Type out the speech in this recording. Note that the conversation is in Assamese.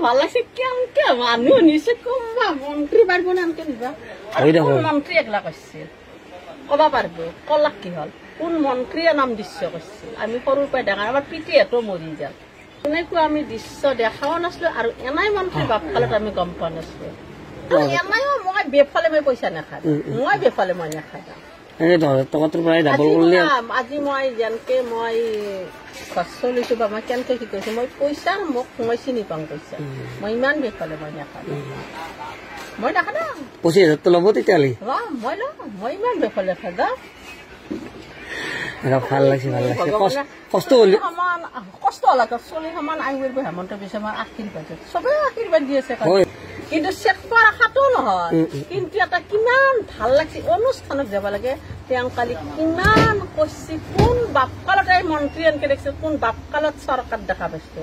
ভাল লাগছে কেনকে মানুহ নিছে কমবা মন্ত্ৰী পাৰিব না এনেকে নিবা কোন মন্ত্ৰী একলা কৈছিল কবা পাৰিব কলাক কি হল কোন মন্ত্ৰীয়ে নাম দৃশ্য কৈছিল আমি সৰুৰ পৰাই ডাঙৰ আমাৰ পিতৃহঁতো মৰি যাল এনেকুৱা আমি দৃশ্য দেখাও নাছিলো আৰু এনাই মন্ত্ৰী বাপকালত আমি গম পোৱা নাছিলো এনাইও মই বেফালে মই পইচা নাখাওঁ মই বেফালে মই নাখাওঁ আজি মই যেনকে মই ঘৰ চলিছো বা মই কেনেকে কি কৈছো মই পইচা মোক মই চিনি পাওঁ পইচা মই ইমান বেফালে মই নাখাওঁ মই নাখাওঁ 25,000 ল'ব তেতিয়াহ'লে মই লওঁ মই ইমান বেফালে খাওঁ ভাল লাগছে কষ্ট হলে কষ্ট হলে চলি সমান আঙুলিব হেমন্ত বিশ্ব আমাৰ আশীৰ্বাদ চবেই আশীৰ্বাদ দি আছে কিন্তু চেক কৰা আশাটো নহয় কিন্তু এটা কিমান ভাল লাগছে অনুষ্ঠানত যাব লাগে তেওঁ কালি কিমান কৈছে কোন বাপকালত এই মন্ত্ৰী এনেকে দেখিছে কোন বাপকালত চৰকাৰ দেখা পাইছে